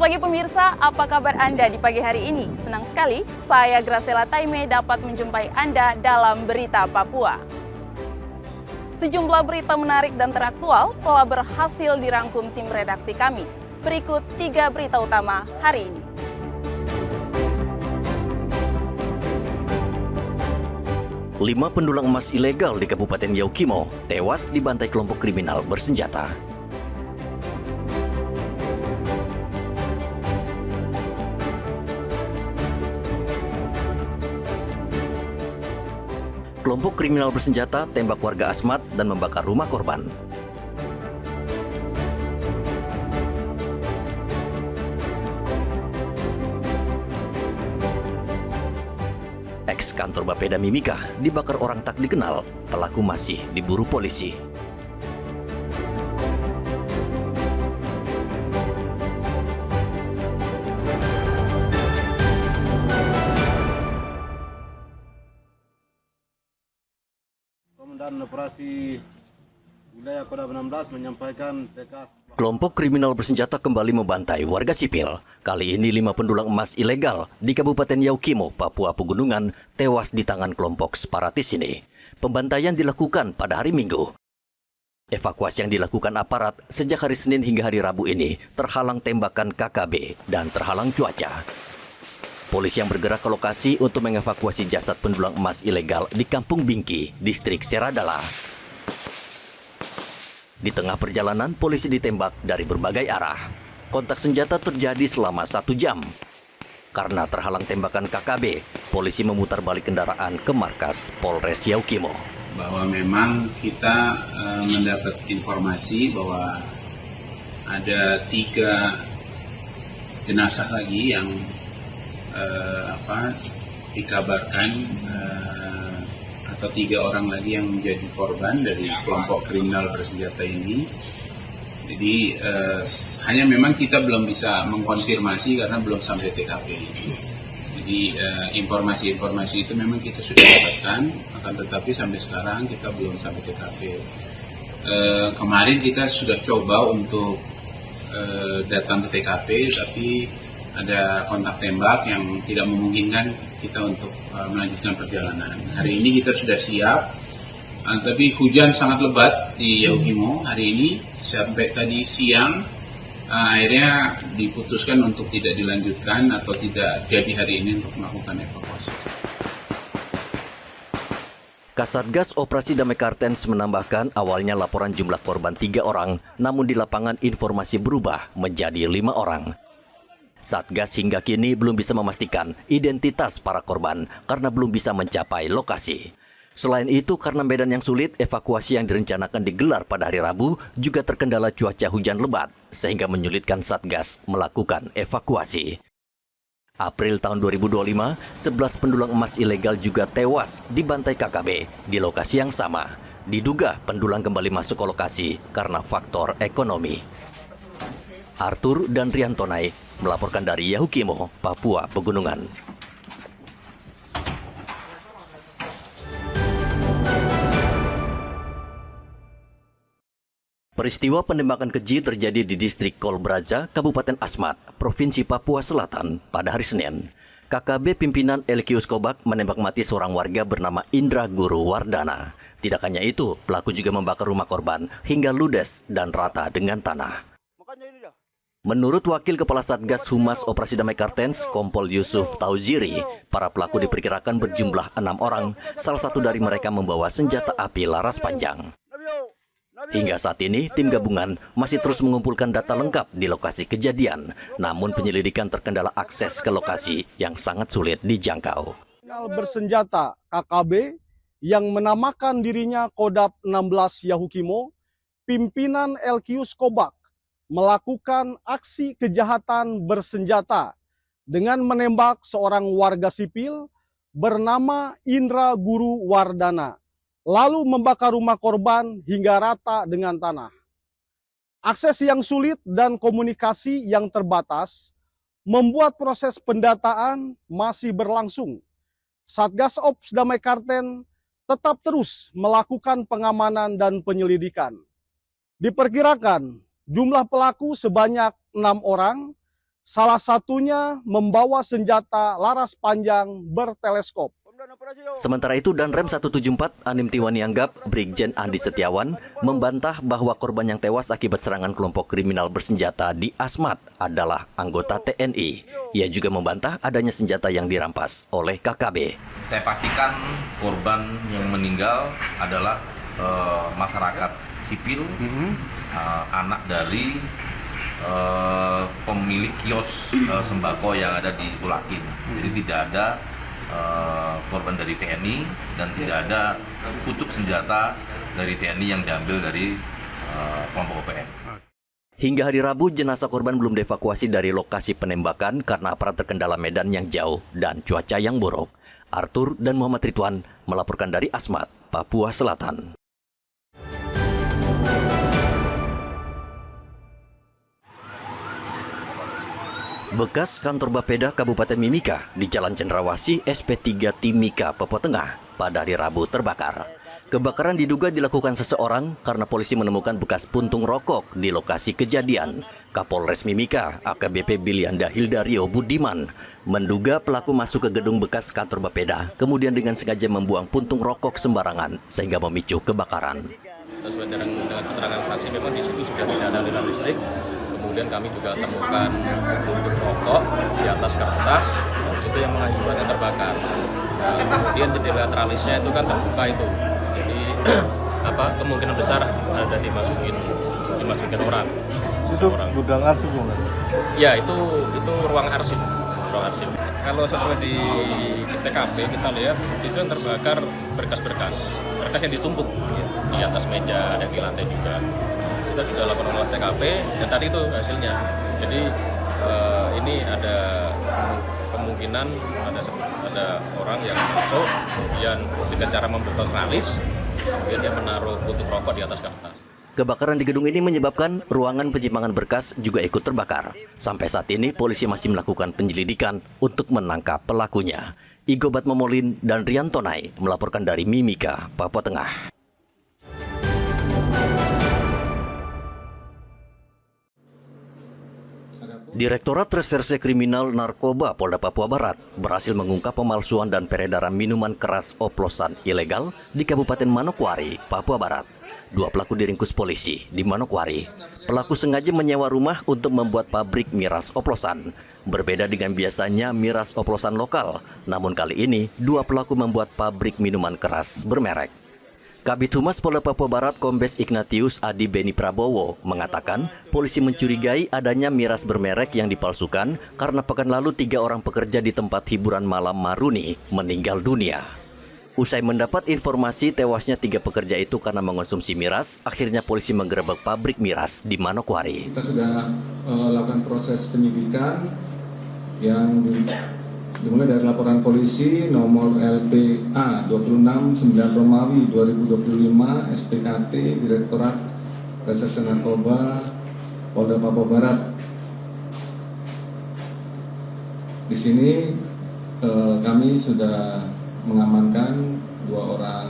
Selamat pagi pemirsa, apa kabar Anda di pagi hari ini? Senang sekali, saya Graciela Taime dapat menjumpai Anda dalam Berita Papua. Sejumlah berita menarik dan teraktual telah berhasil dirangkum tim redaksi kami. Berikut 3 berita utama hari ini. Lima pendulang emas ilegal di Kabupaten Yaukimo tewas dibantai kelompok kriminal bersenjata. Kelompok kriminal bersenjata tembak warga Asmat dan membakar rumah korban. Ex kantor Bapeda Mimika dibakar orang tak dikenal, pelaku masih diburu polisi. Komandan Operasi Wilayah Kodam 16 menyampaikan tekas. Kelompok kriminal bersenjata kembali membantai warga sipil. Kali ini 5 pendulang emas ilegal di Kabupaten Yaukimo, Papua Pegunungan tewas di tangan kelompok separatis ini. Pembantaian dilakukan pada hari Minggu. Evakuasi yang dilakukan aparat sejak hari Senin hingga hari Rabu ini terhalang tembakan KKB dan terhalang cuaca. Polisi yang bergerak ke lokasi untuk mengevakuasi jasad pendulang emas ilegal di Kampung Bingki, distrik Seradala. Di tengah perjalanan, polisi ditembak dari berbagai arah. Kontak senjata terjadi selama 1 jam. Karena terhalang tembakan KKB, polisi memutar balik kendaraan ke markas Polres Yaukimo. Bahwa memang kita mendapat informasi bahwa ada 3 jenazah lagi yang dikabarkan atau 3 orang lagi yang menjadi korban dari kelompok kriminal bersenjata ini. Jadi hanya memang kita belum bisa mengkonfirmasi karena belum sampai TKP. Jadi informasi-informasi itu memang kita sudah dapatkan, akan tetapi sampai sekarang kita belum sampai TKP. Kemarin kita sudah coba untuk datang ke TKP, tapi ada kontak tembak yang tidak memungkinkan kita untuk melanjutkan perjalanan. Hari ini kita sudah siap, tapi hujan sangat lebat di Yaukimo hari ini sampai tadi siang. Akhirnya diputuskan untuk tidak dilanjutkan atau tidak jadi hari ini untuk melakukan evakuasi. Kasatgas Operasi Damai Kartens menambahkan awalnya laporan jumlah korban 3 orang, namun di lapangan informasi berubah menjadi 5 orang. Satgas hingga kini belum bisa memastikan identitas para korban karena belum bisa mencapai lokasi. Selain itu, karena medan yang sulit, evakuasi yang direncanakan digelar pada hari Rabu juga terkendala cuaca hujan lebat, sehingga menyulitkan Satgas melakukan evakuasi. April tahun 2025, 11 pendulang emas ilegal juga tewas dibantai KKB di lokasi yang sama. Diduga pendulang kembali masuk ke lokasi karena faktor ekonomi. Arthur dan Riantonai melaporkan dari Yaukimo, Papua Pegunungan. Peristiwa penembakan keji terjadi di distrik Kolbraja, Kabupaten Asmat, Provinsi Papua Selatan pada hari Senin. KKB pimpinan Elkius Kobak menembak mati seorang warga bernama Indra Guru Wardana. Tidak hanya itu, pelaku juga membakar rumah korban hingga ludes dan rata dengan tanah. Menurut Wakil Kepala Satgas Humas Operasi Damai Kartens, Kompol Yusuf Tauziri, para pelaku diperkirakan berjumlah 6 orang, salah satu dari mereka membawa senjata api laras panjang. Hingga saat ini, tim gabungan masih terus mengumpulkan data lengkap di lokasi kejadian, namun penyelidikan terkendala akses ke lokasi yang sangat sulit dijangkau. Bersenjata KKB yang menamakan dirinya Kodam 16 Yaukimo, pimpinan Elkius Kobak, melakukan aksi kejahatan bersenjata dengan menembak seorang warga sipil bernama Indra Guru Wardana, lalu membakar rumah korban hingga rata dengan tanah. Akses yang sulit dan komunikasi yang terbatas membuat proses pendataan masih berlangsung. Satgas Ops Damai Karten tetap terus melakukan pengamanan dan penyelidikan. Diperkirakan jumlah pelaku sebanyak 6 orang Salah satunya membawa senjata laras panjang berteleskop. Sementara itu, Danrem 174 Anim Tiwani Anggap, Brigjen Andi Setiawan, membantah bahwa korban yang tewas akibat serangan kelompok kriminal bersenjata di Asmat adalah anggota TNI. Ia juga membantah adanya senjata yang dirampas oleh KKB. Saya pastikan korban yang meninggal adalah masyarakat sipil, anak dari pemilik kios sembako yang ada di Ulakin. Jadi tidak ada korban dari TNI dan tidak ada pucuk senjata dari TNI yang diambil dari kelompok OPM. Hingga hari Rabu, jenazah korban belum dievakuasi dari lokasi penembakan karena aparat terkendala medan yang jauh dan cuaca yang buruk. Arthur dan Muhammad Ridwan melaporkan dari Asmat, Papua Selatan. Bekas kantor Bapeda Kabupaten Mimika di Jalan Cendrawasih SP3 Timika, Papua Tengah pada hari Rabu terbakar. Kebakaran diduga dilakukan seseorang karena polisi menemukan bekas puntung rokok di lokasi kejadian. Kapolres Mimika, AKBP Bilianda Hildario Budiman, menduga pelaku masuk ke gedung bekas kantor Bapeda, kemudian dengan sengaja membuang puntung rokok sembarangan sehingga memicu kebakaran. Sesuai dengan keterangan saksi, memang di situ sudah tidak ada aliran listrik. Kemudian kami juga temukan puntung rokok di atas kertas, itu yang mengakibatkan terbakar. Kemudian jendela tralisnya itu kan terbuka itu, jadi kemungkinan besar ada dimasukin orang. Itu gudang arsip bukan? Ya, itu ruang arsip. Kalau sesuai di TKP kita lihat itu yang terbakar berkas yang ditumpuk di atas meja, ada di lantai juga. Kita sudah lakukan olah TKP dan tadi itu hasilnya. Jadi ini ada kemungkinan ada orang yang masuk, kemudian dengan cara membuka tralis, kemudian dia menaruh puntung rokok di atas kertas. Kebakaran di gedung ini menyebabkan ruangan penyimpanan berkas juga ikut terbakar. Sampai saat ini polisi masih melakukan penyelidikan untuk menangkap pelakunya. Igo Batmomolin dan Rian Tonai melaporkan dari Mimika, Papua Tengah. Direktorat Reserse Kriminal Narkoba Polda Papua Barat berhasil mengungkap pemalsuan dan peredaran minuman keras oplosan ilegal di Kabupaten Manokwari, Papua Barat. 2 pelaku diringkus polisi di Manokwari. Pelaku sengaja menyewa rumah untuk membuat pabrik miras oplosan. Berbeda dengan biasanya miras oplosan lokal, namun kali ini 2 pelaku membuat pabrik minuman keras bermerek. Kabid Humas Polda Papua Barat Kombes Ignatius Adi Beni Prabowo mengatakan polisi mencurigai adanya miras bermerek yang dipalsukan karena pekan lalu 3 orang pekerja di tempat hiburan malam Maruni meninggal dunia. Usai mendapat informasi tewasnya 3 pekerja itu karena mengonsumsi miras, akhirnya polisi menggerebek pabrik miras di Manokwari. Kita sudah lakukan proses penyidikan yang dimulai dari laporan polisi nomor LPA 26 9 Romawi 2025 SPKT Direktorat Reserse Narkoba Polda Papua Barat. Di sini kami sudah mengamankan 2 orang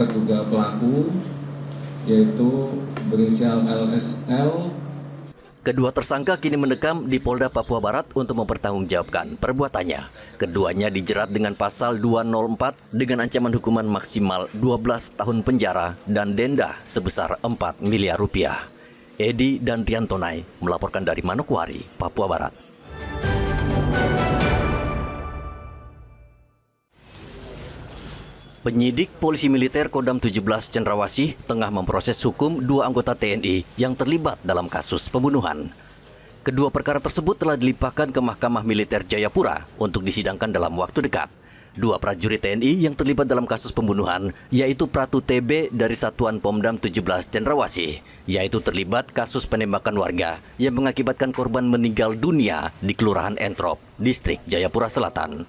terduga pelaku, yaitu berinisial LSL. Kedua tersangka kini mendekam di Polda Papua Barat untuk mempertanggungjawabkan perbuatannya. Keduanya dijerat dengan pasal 204 dengan ancaman hukuman maksimal 12 tahun penjara dan denda sebesar 4 miliar rupiah. Edi dan Rian Tonai melaporkan dari Manokwari, Papua Barat. Penyidik Polisi Militer Kodam 17 Cendrawasih tengah memproses hukum 2 anggota TNI yang terlibat dalam kasus pembunuhan. Kedua perkara tersebut telah dilimpahkan ke Mahkamah Militer Jayapura untuk disidangkan dalam waktu dekat. 2 prajurit TNI yang terlibat dalam kasus pembunuhan, yaitu Pratu TB dari Satuan Pomdam 17 Cendrawasih, yaitu terlibat kasus penembakan warga yang mengakibatkan korban meninggal dunia di Kelurahan Entrop, Distrik Jayapura Selatan.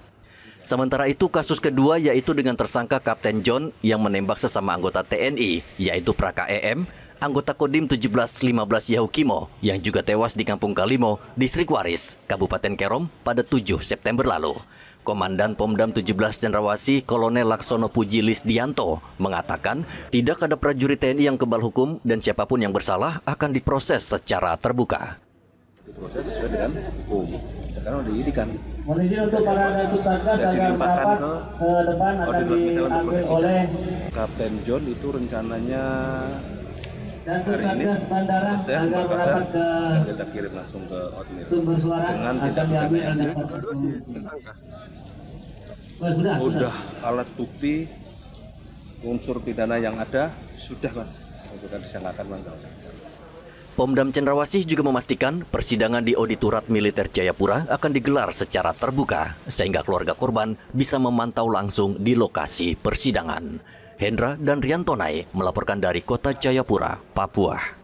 Sementara itu kasus kedua yaitu dengan tersangka Kapten John yang menembak sesama anggota TNI, yaitu Praka EM, anggota Kodim 1715 Yahukimo yang juga tewas di Kampung Kalimo, Distrik Waris, Kabupaten Kerom pada 7 September lalu. Komandan Pomdam 17 Cendrawasih Kolonel Laksono Puji Lisdianto mengatakan tidak ada prajurit TNI yang kebal hukum dan siapapun yang bersalah akan diproses secara terbuka. Proses sesuai dengan hukum. Sekarang udah diidikan. Mohon izin untuk para Satgas agar rapat ke depan akan diambil oleh Kapten John itu rencananya dan hari ini Satgas Bandara agar merapat ke kita kirim langsung ke Otmir sumber suara dengan akan diambil oleh Satgas Udah alat bukti unsur pidana yang ada sudah mas, sudah disangkakan mas. Pomdam Cendrawasih juga memastikan persidangan di Auditorat Militer Jayapura akan digelar secara terbuka, sehingga keluarga korban bisa memantau langsung di lokasi persidangan. Hendra dan Riantonai melaporkan dari Kota Jayapura, Papua.